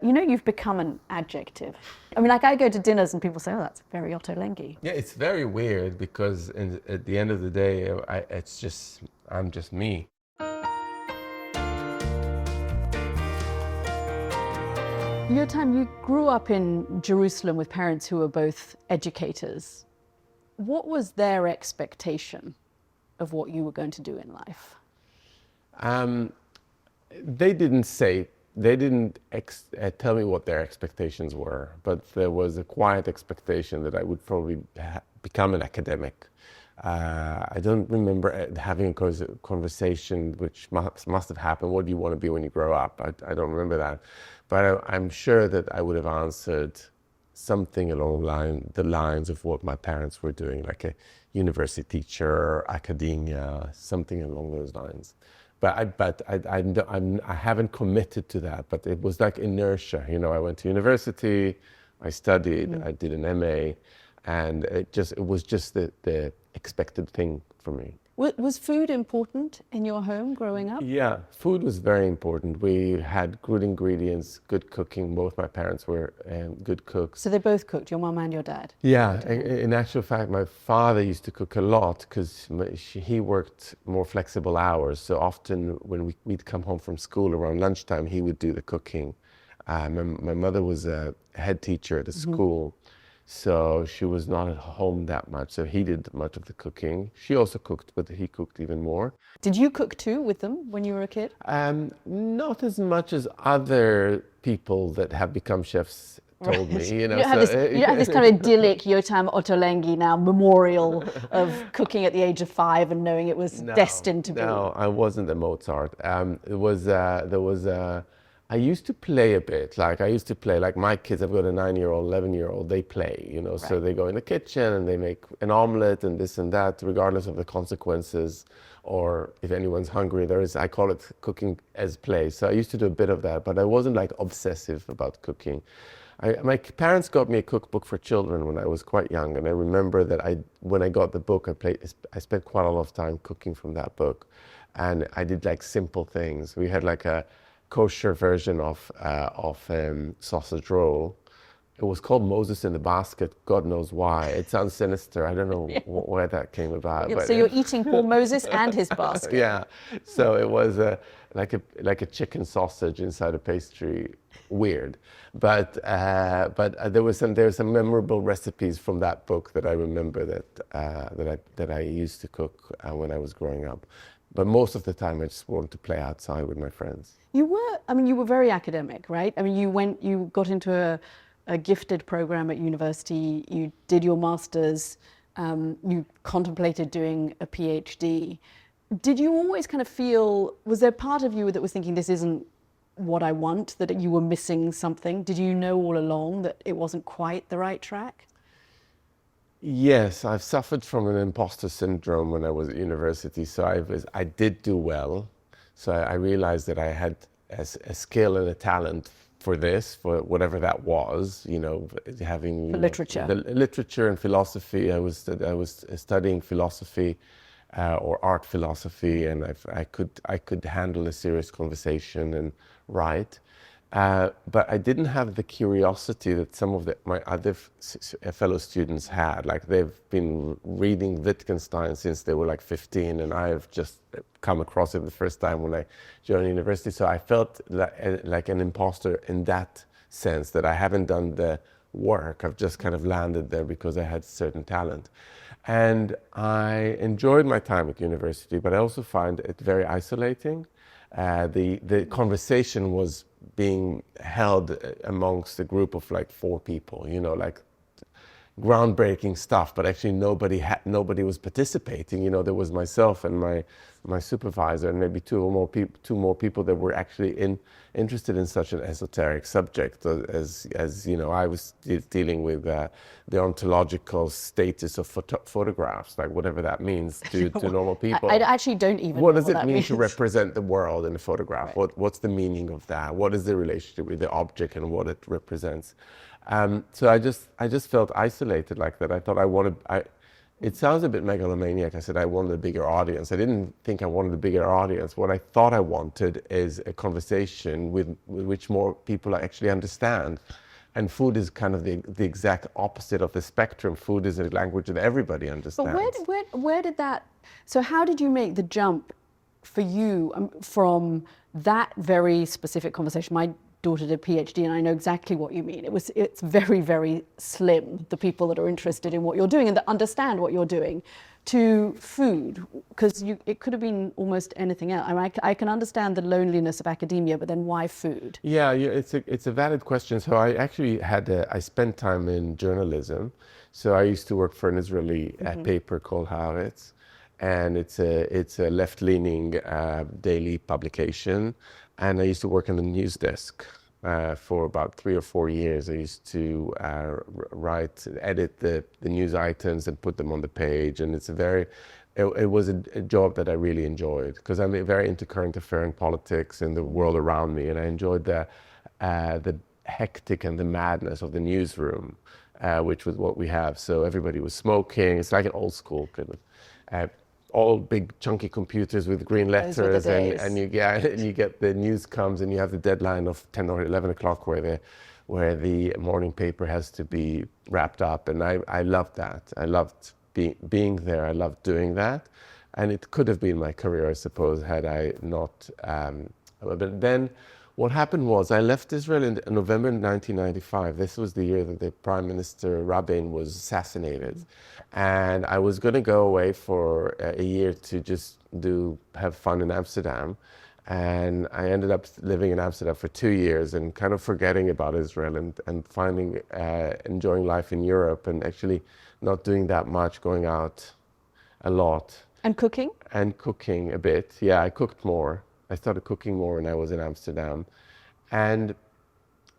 You know, you've become an adjective. I mean, like I go to dinners and people say, oh, that's very Ottolenghi. Yeah, it's very weird because at the end of the day, I'm just me. Yotam, you grew up in Jerusalem with parents who were both educators. What was their expectation of what you were going to do in life? They didn't tell me what their expectations were, but there was a quiet expectation that I would probably become an academic. I don't remember having a conversation which must have happened. What do you want to be when you grow up? I don't remember that. But I'm sure that I would have answered something along the lines of what my parents were doing, like a university teacher, academia, something along those lines. But I haven't committed to that, but it was like inertia. You know, I went to university, I studied, I did an MA, and it was just the expected thing for me. Was food important in your home growing up? Yeah, food was very important. We had good ingredients, good cooking. Both my parents were good cooks. So they both cooked, your mum and your dad? Yeah, in actual fact, my father used to cook a lot because he worked more flexible hours. So often when we'd come home from school around lunchtime, he would do the cooking. My mother was a head teacher at a school. So she was not at home that much, so he did much of the cooking. She also cooked, but he cooked even more. Did you cook too with them when you were a kid? Not as much as other people that have become chefs told me. You know, you don't have this kind of idyllic Yotam Ottolenghi now memorial of cooking at the age of 5 and knowing it was destined to be. No, I wasn't a Mozart. I used to play a bit. Like my kids, I've got a 9-year-old, 11-year-old, they play, you know, right. So they go in the kitchen and they make an omelet and this and that, regardless of the consequences, or if anyone's hungry, I call it cooking as play. So I used to do a bit of that, but I wasn't like obsessive about cooking. My parents got me a cookbook for children when I was quite young, and I remember that when I got the book, I spent quite a lot of time cooking from that book, and I did like simple things. We had like a kosher version of sausage roll. It was called Moses in the Basket. God knows why. It sounds sinister. I don't know where that came about. Yeah, so you're eting poor Moses and his basket. Yeah. So it was like a chicken sausage inside a pastry. Weird, but there were some memorable recipes from that book that I remember that I used to cook when I was growing up. But most of the time, I just wanted to play outside with my friends. You were very academic, right? I mean, you got into a gifted program at university, you did your master's, you contemplated doing a PhD. Did you always kind of feel, was there part of you that was thinking this isn't what I want, that you were missing something? Did you know all along that it wasn't quite the right track? Yes, I've suffered from an imposter syndrome when I was at university, so I did do well. So I realized that I had a skill and a talent for this, for whatever that was, you know, having literature. The literature and philosophy. I was studying philosophy or art philosophy, and I could handle a serious conversation and write. But I didn't have the curiosity that some of my other fellow students had. Like, they've been reading Wittgenstein since they were like 15, and I have just come across it the first time when I joined university. So I felt like an imposter in that sense, that I haven't done the work. I've just kind of landed there because I had certain talent. And I enjoyed my time at university, but I also find it very isolating. The conversation was being held amongst a group of like 4 people, you know, like groundbreaking stuff, but actually nobody was participating. You know, there was myself and my supervisor and maybe two more people that were actually interested in such an esoteric subject as you know, I was dealing with the ontological status of photographs, like whatever that means to normal people. I actually don't even know what does it that mean means. To represent the world in a photograph? Right. What's the meaning of that? What is the relationship with the object and what it represents? So I just felt isolated like that. I thought it sounds a bit megalomaniac. I said I wanted a bigger audience. I didn't think I wanted a bigger audience. What I thought I wanted is a conversation with which more people actually understand. And food is kind of the exact opposite of the spectrum. Food is a language that everybody understands. But where did that, so how did you make the jump for you from that very specific conversation? My daughter did a PhD, and I know exactly what you mean. It's very, very slim, the people that are interested in what you're doing and that understand what you're doing, to food, because it could have been almost anything else. I mean, I can understand the loneliness of academia, but then why food? Yeah, it's a valid question. So I actually I spent time in journalism. So I used to work for an Israeli paper called Haaretz, and it's a left-leaning daily publication. And I used to work on the news desk for about 3 or 4 years. I used to edit the news items and put them on the page. And it was a job that I really enjoyed, because I'm very into current affair and politics and the world around me. And I enjoyed the hectic and the madness of the newsroom, which was what we have. So everybody was smoking. It's like an old school kind of. All big chunky computers with green letters, and you get the news comes, and you have the deadline of 10 or 11 o'clock where the morning paper has to be wrapped up. And I loved that. I loved being there. I loved doing that. And it could have been my career, I suppose, had I not. But then what happened was I left Israel in November 1995. This was the year that the Prime Minister Rabin was assassinated. And I was going to go away for a year to just have fun in Amsterdam. And I ended up living in Amsterdam for 2 years and kind of forgetting about Israel and finding, enjoying life in Europe, and actually not doing that much, going out a lot. And cooking? And cooking a bit. Yeah, I cooked more. I started cooking more when I was in Amsterdam. And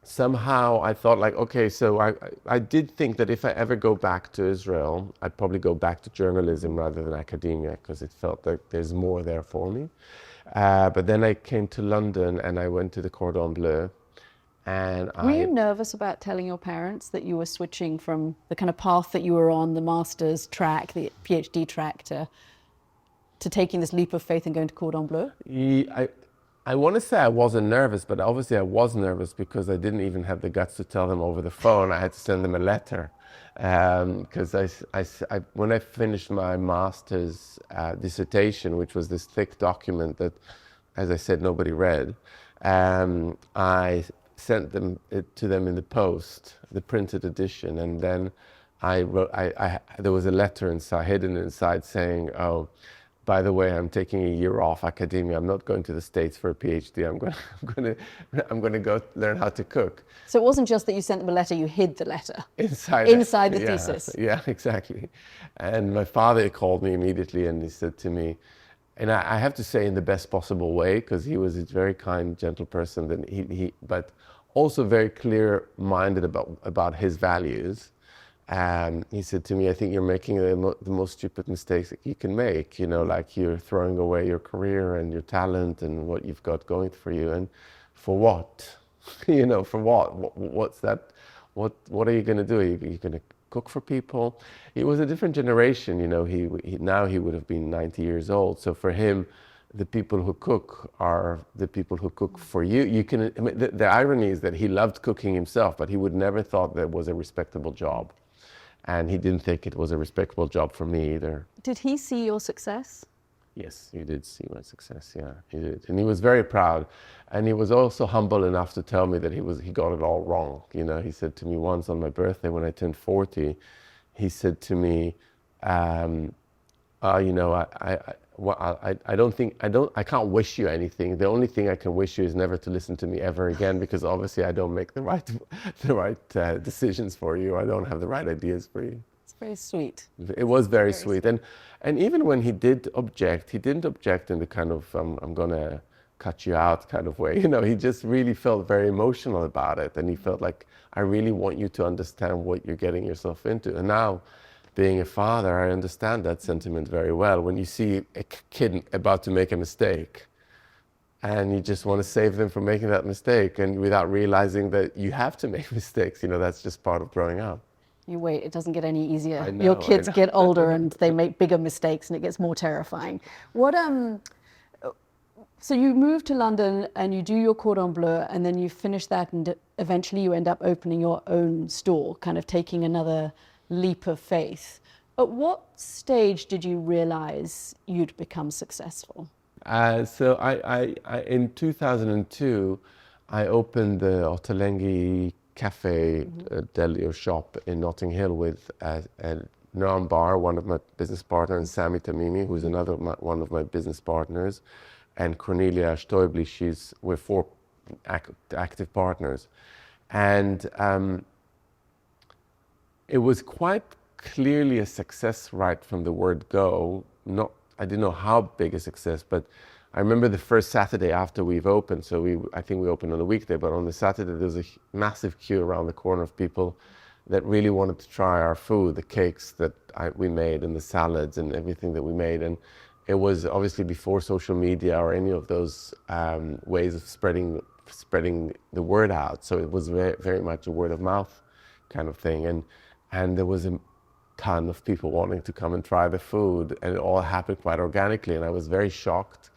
somehow I thought, like, okay, so I did think that if I ever go back to Israel, I'd probably go back to journalism rather than academia, because it felt like there's more there for me. But then I came to London and I went to the Cordon Bleu. And were you nervous about telling your parents that you were switching from the kind of path that you were on, the master's track, the PhD track, to taking this leap of faith and going to Cordon Bleu? I want to say I wasn't nervous, but obviously I was nervous because I didn't even have the guts to tell them over the phone. I had to send them a letter, because when I finished my master's dissertation, which was this thick document that, as I said, nobody read, I sent to them in the post, the printed edition, and then there was a letter inside, hidden inside, saying, "Oh, by the way, I'm taking a year off academia. I'm not going to the States for a PhD. I'm going to go learn how to cook." So it wasn't just that you sent them a letter; you hid the letter inside the thesis. Yeah, exactly. And my father called me immediately, and he said to me, and I have to say in the best possible way, because he was a very kind, gentle person. That but also very clear-minded about his values. And he said to me, "I think you're making the most stupid mistakes that you can make. You know, like you're throwing away your career and your talent and what you've got going for you. And for what? You know, for what? What's that? What are you going to do? Are you going to cook for people?" It was a different generation. You know, now he would have been 90 years old. So for him, the people who cook are the people who cook for you. I mean, the irony is that he loved cooking himself, but he would never thought that was a respectable job. And he didn't think it was a respectable job for me either. Did he see your success? Yes, he did see my success, yeah, he did. And he was very proud. And he was also humble enough to tell me that he got it all wrong. You know, he said to me once on my birthday when I turned 40, he said to me, you know, I can't wish you anything. The only thing I can wish you is never to listen to me ever again, because obviously I don't make the right decisions for you. I don't have the right ideas for you. It's very sweet. It was very sweet. And even when he did object, he didn't object in the kind of I'm gonna cut you out kind of way. You know, he just really felt very emotional about it, and he felt like, I really want you to understand what you're getting yourself into. And now, being a father, I understand that sentiment very well. When you see a kid about to make a mistake, and you just want to save them from making that mistake, and without realizing that you have to make mistakes, you know, that's just part of growing up. You wait, it doesn't get any easier. I know, Your I kids know. get older and they make bigger mistakes and it gets more terrifying. What so you move to London and you do your cordon bleu and then you finish that and eventually you end up opening your own store, kind of taking another leap of faith. At what stage did you realize you'd become successful? So in 2002, I opened the Ottolenghi cafe, deli or shop in Notting Hill with Noam Bar, one of my business partners, and Sami Tamimi, who's one of my business partners, and Cornelia Stoibli. We're four active partners, and it was quite clearly a success right from the word go. I didn't know how big a success, but I remember the first Saturday after we've opened, I think we opened on a weekday, but on the Saturday there was a massive queue around the corner of people that really wanted to try our food, the cakes that we made and the salads and everything that we made. And it was obviously before social media or any of those ways of spreading the word out. So it was very, very much a word of mouth kind of thing. And there was a ton of people wanting to come and try the food, and it all happened quite organically. And I was very shocked,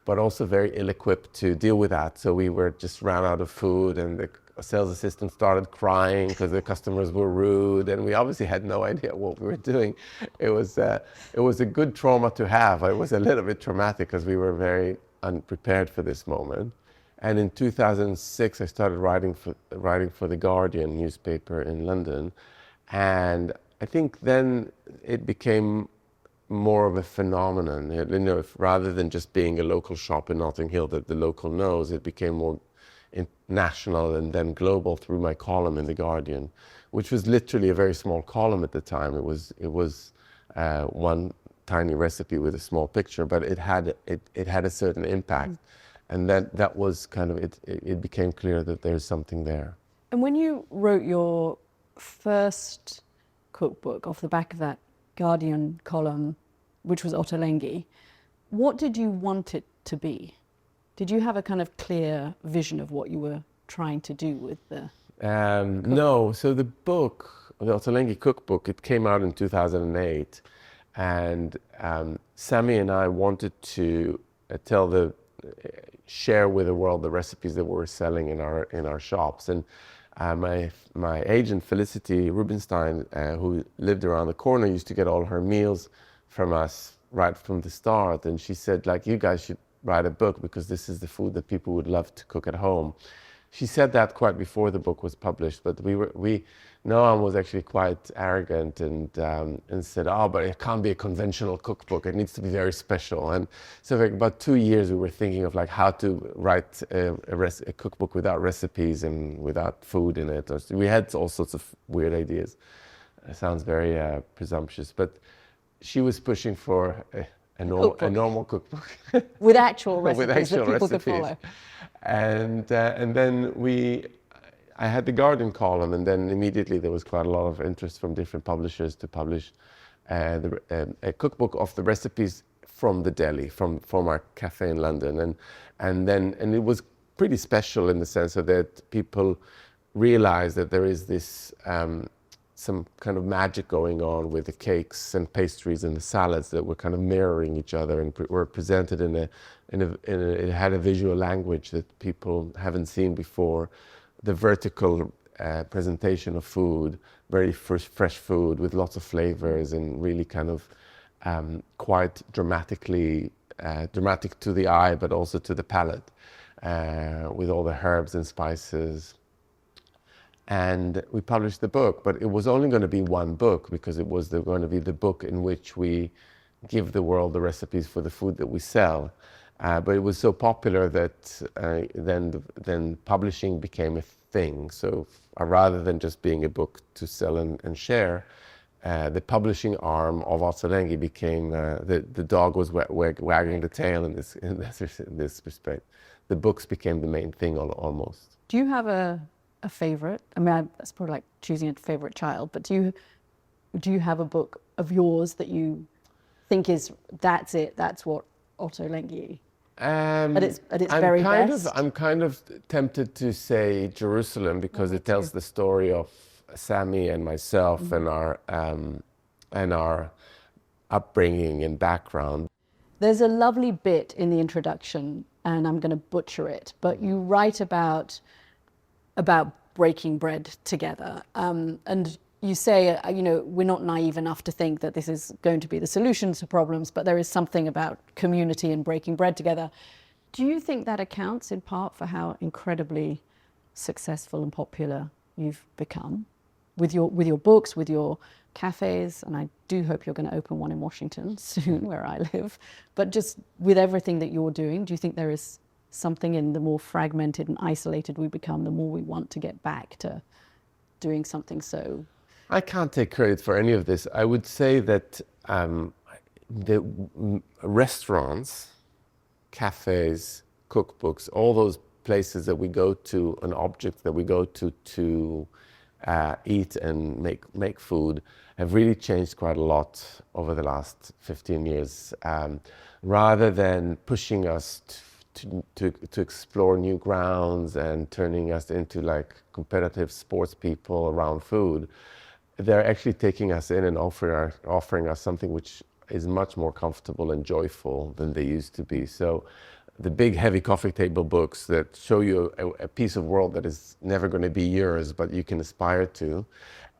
but also very ill-equipped to deal with that. So we just ran out of food, and the sales assistant started crying because the customers were rude, and we obviously had no idea what we were doing. It was a good trauma to have. It was a little bit traumatic because we were very unprepared for this moment. And in 2006, I started writing for The Guardian newspaper in London, and I think then it became more of a phenomenon. Rather than just being a local shop in Notting Hill that the local knows, it became more national and then global through my column in The Guardian, which was literally a very small column at the time. It was one tiny recipe with a small picture, but it had a certain impact, and that was kind of it. It became clear that there's something there. And when you wrote your first cookbook off the back of that Guardian column, which was Ottolenghi, what did you want it to be? Did you have a kind of clear vision of what you were trying to do with the No. So the book, the Ottolenghi cookbook, it came out in 2008, and Sami and I wanted to share with the world the recipes that we were selling in our shops. And my agent Felicity Rubinstein, who lived around the corner, used to get all her meals from us right from the start. And she said, like, you guys should write a book because this is the food that people would love to cook at home. She said that quite before the book was published, but Noam was actually quite arrogant and said, oh, but it can't be a conventional cookbook. It needs to be very special. And so for about 2 years, we were thinking of like how to write a cookbook without recipes and without food in it. We had all sorts of weird ideas. It sounds very presumptuous, but she was pushing for a normal cookbook. with actual recipes With actual that people recipes. could follow. And then I had the Guardian column, and then immediately there was quite a lot of interest from different publishers to publish a cookbook of the recipes from the deli, from our cafe in London, and it was pretty special in the sense that people realized that there is this some kind of magic going on with the cakes and pastries and the salads that were kind of mirroring each other and were presented it had a visual language that people haven't seen before. The vertical presentation of food, very fresh food with lots of flavors and really kind of quite dramatic to the eye, but also to the palate, with all the herbs and spices. And we published the book, but it was only going to be one book because it was going to be the book in which we give the world the recipes for the food that we sell. But it was so popular that then publishing became a thing. So rather than just being a book to sell and share, the publishing arm of Ottolenghi became the dog was wagging the tail in this respect. The books became the main thing almost. Do you have a favorite? I mean, that's probably like choosing a favorite child, but do you have a book of yours that you think that's what Ottolenghi at its very best? I'm kind of tempted to say Jerusalem because it tells the story of Sammy and myself and our upbringing and background. There's a lovely bit in the introduction, and I'm going to butcher it, but you write about breaking bread together, and you say, you know, we're not naive enough to think that this is going to be the solution to problems, but there is something about community and breaking bread together. Do you think that accounts in part for how incredibly successful and popular you've become with your books, with your cafes? And I do hope you're going to open one in Washington soon, where I live. But just with everything that you're doing, do you think there is something in the more fragmented and isolated we become, the more we want to get back to doing something so? I can't take credit for any of this. I would say that the restaurants, cafes, cookbooks, all those places that we go to, an object that we go to eat and make food, have really changed quite a lot over the last 15 years. Rather than pushing us to explore new grounds and turning us into like competitive sports people around food, they're actually taking us in and offering us something which is much more comfortable and joyful than they used to be. So the big heavy coffee table books that show you a piece of world that is never going to be yours, but you can aspire to,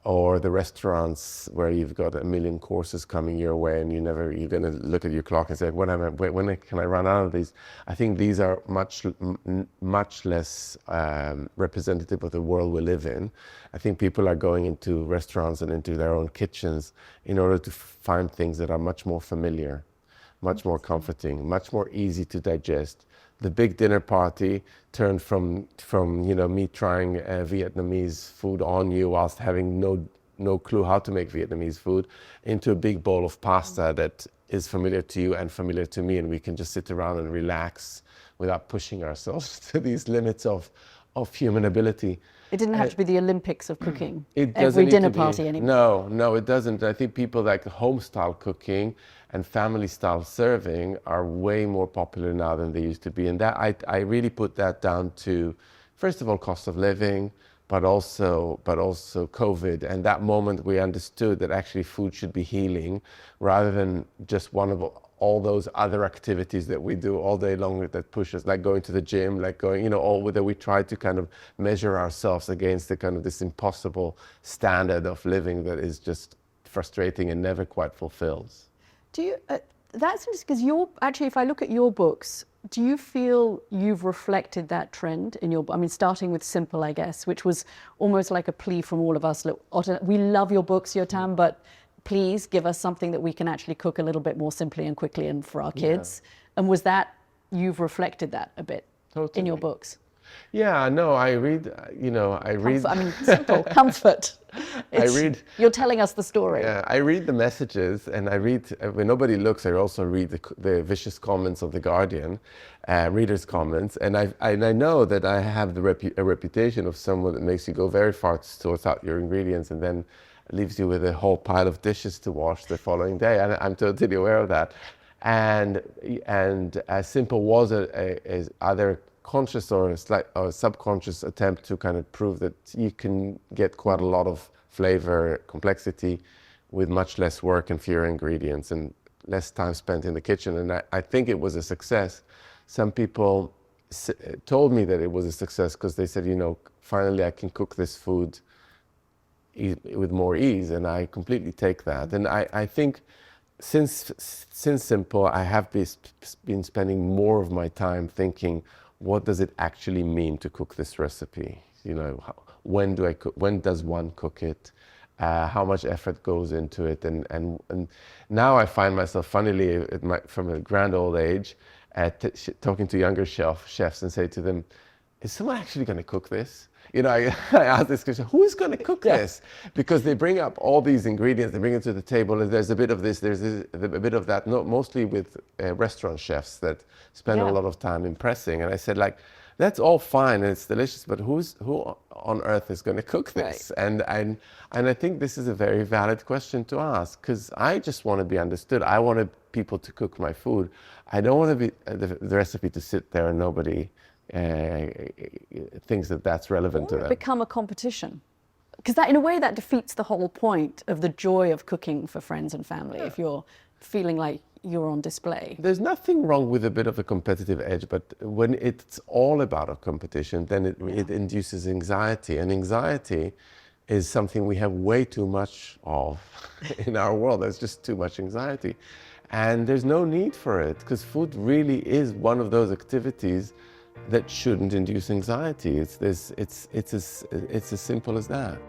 or the restaurants where you've got a million courses coming your way and you're going to look at your clock and say, when can I run out of these? I think these are much less representative of the world we live in. I think people are going into restaurants and into their own kitchens in order to find things that are much more familiar, much more comforting, much more easy to digest. The big dinner party turned from you know, me trying Vietnamese food on you whilst having no clue how to make Vietnamese food, into a big bowl of pasta that is familiar to you and familiar to me, and we can just sit around and relax without pushing ourselves to these limits of human ability. It didn't have to be the Olympics of cooking, It every dinner party anymore. No, it doesn't. I think people like home-style cooking and family-style serving are way more popular now than they used to be. And that I really put that down to, first of all, cost of living, but also COVID. And that moment we understood that actually food should be healing rather than just one of all those other activities that we do all day long that push us, like going to the gym, like going, you know, all that we try to kind of measure ourselves against the kind of this impossible standard of living that is just frustrating and never quite fulfills. Do you, that's interesting, because if I look at your books, do you feel you've reflected that trend in your, I mean, starting with Simple, I guess, which was almost like a plea from all of us. Look, we love your books, Yotam, but please give us something that we can actually cook a little bit more simply and quickly and for our kids. Yeah. And was that, you've reflected that a bit in your books? Yeah, no, I read, you know, I read... I mean, simple, comfort. You're telling us the story. Yeah, I read the messages, and I read, when nobody looks, I also read the vicious comments of The Guardian, readers' comments, and I know that I have a reputation of someone that makes you go very far to sort out your ingredients and then leaves you with a whole pile of dishes to wash the following day. And I'm totally aware of that. And Simple was either conscious or a subconscious attempt to kind of prove that you can get quite a lot of flavor complexity with much less work and fewer ingredients and less time spent in the kitchen. And I think it was a success. Some people told me that it was a success because they said, you know, finally I can cook this food with more ease, and I completely take that. And I think since Simple, I have been spending more of my time thinking, what does it actually mean to cook this recipe? You know, when do I cook? When does one cook it? How much effort goes into it? And now I find myself, funnily, from a grand old age, talking to younger chefs and say to them, is someone actually going to cook this? You know, I ask this question, who's going to cook this? Because they bring up all these ingredients, they bring it to the table, and there's a bit of this, there's a bit of that, mostly with restaurant chefs that spend a lot of time impressing. And I said, like, that's all fine and it's delicious, but who on earth is going to cook this? Right. And I think this is a very valid question to ask, because I just want to be understood. I want people to cook my food. I don't want to be the recipe to sit there and nobody thinks that that's relevant to them. Become a competition. Because that, in a way, that defeats the whole point of the joy of cooking for friends and family, if you're feeling like you're on display. There's nothing wrong with a bit of a competitive edge, but when it's all about a competition, then it induces anxiety. And anxiety is something we have way too much of in our world. There's just too much anxiety. And there's no need for it, because food really is one of those activities that shouldn't induce anxiety. It's as simple as that.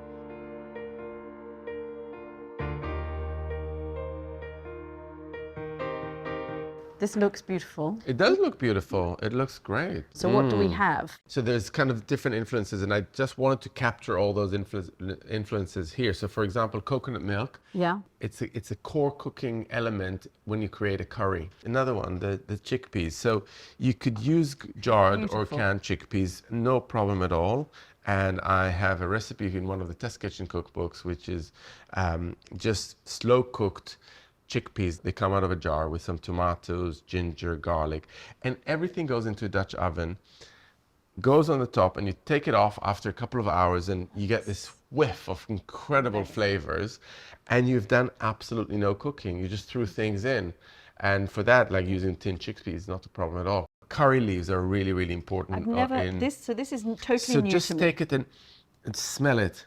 This looks beautiful. It does look beautiful. It looks great. So what do we have? So there's kind of different influences, and I just wanted to capture all those influences here. So for example, coconut milk. Yeah. It's a core cooking element when you create a curry. Another one, the chickpeas. So you could use jarred or canned chickpeas, no problem at all. And I have a recipe in one of the test kitchen cookbooks, which is just slow cooked chickpeas. They come out of a jar with some tomatoes, ginger, garlic, and everything goes into a Dutch oven, goes on the top, and you take it off after a couple of hours, and you get this whiff of incredible flavors, and you've done absolutely no cooking. You just threw things in. And for that, like using tinned chickpeas, not a problem at all. Curry leaves are really, really important. I've never, so this is totally so new just to me. take it and smell it.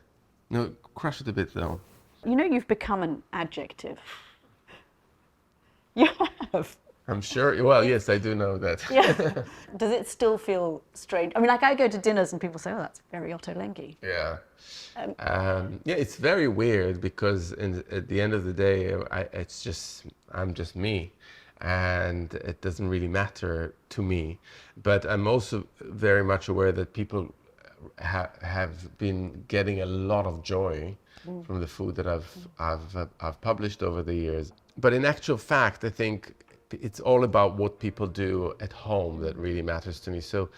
No, crush it a bit though. You know, you've become an adjective. You have. I'm sure, well, yes, I do know that. Yeah. Does it still feel strange? I mean, like I go to dinners and people say, oh, that's very Ottolenghi. Yeah. Yeah, it's very weird because at the end of the day, I'm just me, and it doesn't really matter to me. But I'm also very much aware that people have been getting a lot of joy from the food that I've published over the years. But in actual fact, I think it's all about what people do at home that really matters to me. So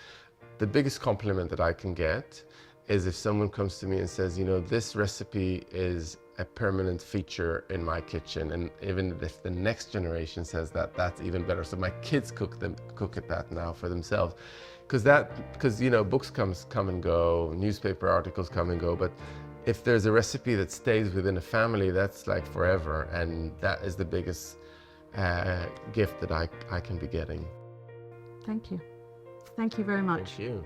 the biggest compliment that I can get is if someone comes to me and says, you know, this recipe is a permanent feature in my kitchen. And even if the next generation says that, that's even better. So my kids cook at that now for themselves. Because you know, books come and go, newspaper articles come and go, but if there's a recipe that stays within a family, that's like forever, and that is the biggest gift that I can be getting. Thank you. Thank you very much. Thank you.